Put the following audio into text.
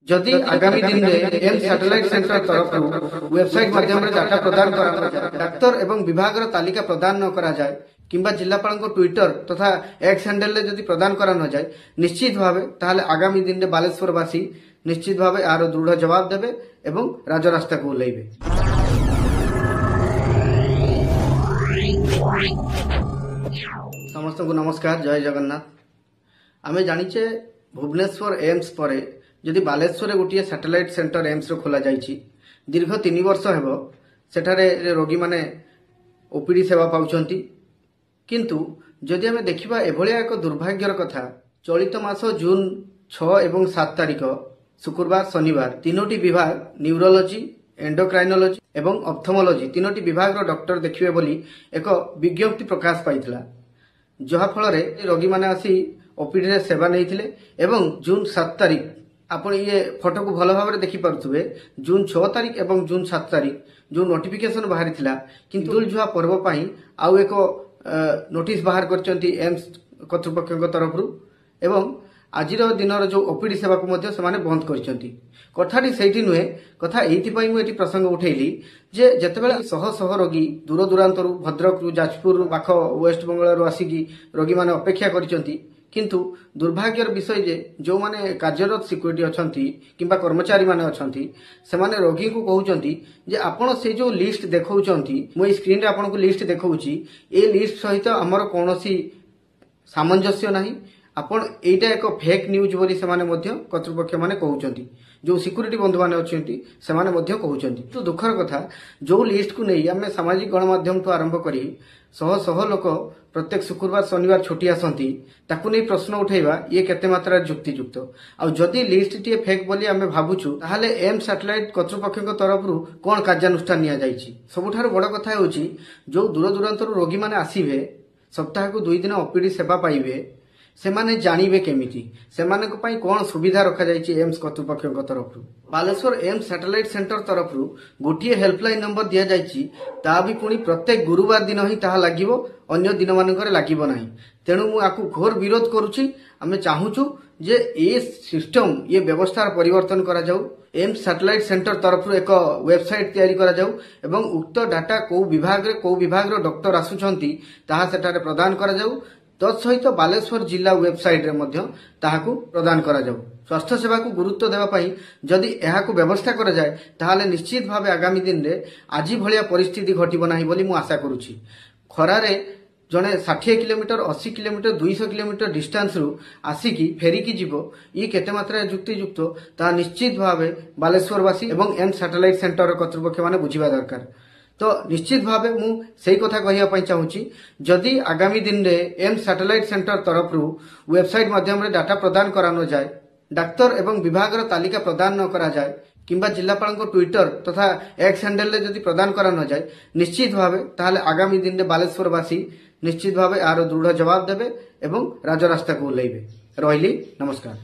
जदि आगामी दिन में एम्स सैटेलाइट सेंटर तरफ वेबसाइट माध्यम डाटा प्रदान करा डाक्तर एवं विभाग तालिका प्रदान न करा जाए किंबा जिलापाल ट्विटर तथा एक्स हैंडल रे जदि प्रदान करा न जाए निश्चित भाव ताहले आगामी दिन में बालेश्वरवासी निश्चित भाव यार दृढ़ जवाब देवे एवं राजरास्ता को ओह्लैबे। समस्त को नमस्कार, जय जगन्नाथ। आमे जानिचे भुवनेश्वर एम्स परे जदि बालेश्वर गोटे सैटेलाइट सेंटर एम्स खोला जाइछि दीर्घ 3 वर्ष हेबो सेठारे रोगी माने ओपीडी सेवा पाउछंती। किंतु जदि आमे देखिबा एभलिया एक दुर्भाग्यर कथा, चलित मास जून 6 एवं 7 तारिख शुक्रवार शनिवार तीनोटी विभाग न्यूरोलॉजी, एंडोक्राइनोलॉजी एवं ऑप्थोमोलॉजी तीनोटी विभाग रो डॉक्टर देखिबे बोली एक विज्ञप्ति प्रकाश पाइथिला, जहा फल रोगी माने आसी ओपीडी रे सेवा नैथिले। एवं जून 7 तारिख आपण ये फोटो को भल भाव देखि पारुथुबे, जून 6 तारिख एवं जून 7 तारिख जो नोटिफिकेशन बाहरी थिला किंतु ईद उल जुहा पर्व पई आउ एक नोटिस बाहर करचंती एम्स कर्तृपक्ष तरफ एवं आजिर दिनर जो ओपीडी सेवा को मध्य सेमाने बंद करचंती। कथाटी सेठी नुहे, कथा एइथि पई मु एटी प्रसंग उठेइली जे जतेबेले शह शह रोगी दूर दूरांतरु भद्रक जाजपुर पाख वेस्ट बंगाल आसिकी रोगी माने अपेक्षा करचंती। किंतु दुर्भाग्यर विषय जे जो माने कार्यरत सिक्यूरिटी अछंती किंबा कर्मचारी माने अछंती सेमाने रोगी को कहउचंती जे आपण से जो लिस्ट देखौचंती, मु स्क्रीन रे आपण को लिस्ट देखौची, ए लिस्ट सहित हमर कोनोसी सामंजस्य नाही, आपण एटा एक फेक न्यूज बोली सेमाने मध्य कर्तृपक्ष माने कहउचंती, जो सिक्यूरिटी बंधु माने अछंती सेमाने मध्य कहउचंती। तो दुखर कथा, जो लिस्ट को नै आमे सामाजिक गणमाध्यम तो आरंभ करी शह शह लोक प्रत्येक शुक्रवार शनिवार छुट्टी आसती ताकू नहीं प्रश्न उठेबा ये केते मात्रा युक्तियुक्त। आ जदि लिस्ट टी फेक बोली आमे भाबुछु ताहाले एम सैटेलाइट कर्तृपक्ष तरफ कोन कार्यानुष्ठान निया जाइछि। सबुठार बड़ कथा होछि जो दूर दूरांतर रोगी माने आसीबे सप्ताह को 2 दिन ओपीडी सेवा पाइबे, सेमाने जानिबे केमिति सेमानक पई कोन सुविधा रखा जाइछि एम्स कर्तृपक्ष तरफ। बालेश्वर एम्स सैटेलाइट सेंटर तरफ गोटे हेल्पलाइन नंबर दिया जाइछि, ता भी पुणी प्रत्येक गुरुवार दिन ही ताहा लागिवो, अन्य दिन मानकर लागिवो नाही। तेणु मु आकु घोर विरोध करूछि। आमे चाहूछु जे ए सिस्टम ये व्यवस्थार परिवर्तन करा जाऊ, एम्स सैटेलाइट सेंटर तरफ एक वेबसाइट तैयारी करा जाऊ एवं उक्त डाटा को विभाग रो डॉक्टर आसुछंती ताहा सेटारे प्रदान करा जाऊ। तत्सहित बालेश्वर जिला वेबसाइट रे मध्य ताहाकू प्रदान करा जाऊ। स्वास्थ्य सेवा को गुरुत्व देवा पई जदि एहाकू व्यवस्था करा जाए ताहाले निश्चित भावे आगामी दिन रे आजि भलिया परिस्थिति घटिबो नाही बोली मु आशा करूछि। खरारे जने 60 किलोमीटर 80 किलोमीटर 200 किलोमीटर डिस्टेंस रु आसिकी फेरिकी जीवो ये केते मात्रा युक्तियुक्त ता निश्चित भावे बालेश्वरवासी एवं एम सैटेलाइट सेंटर कर्तृपक्ष माने बुझिबा दरकार। तो निश्चित भावे मु सेही कथा कहिया पई चाहूची, जदि आगामी दिन रे एम सैटेलाइट सेंटर तरफ वेबसाइट माध्यम रे डाटा प्रदान करा न जाए, डाक्तर एवं विभाग तालिका प्रदान न करा जाए किंबा जिलापाल ट्विटर तथा एक्स हैंडल रे जदि प्रदान करा न जाए निश्चित भावे ताहले आगामी दिन रे बालेश्वरवासी निश्चित भावे यार दृढ़ जवाब देवे एवं राजरास्ता को ओह्लैबे। रहिली, नमस्कार।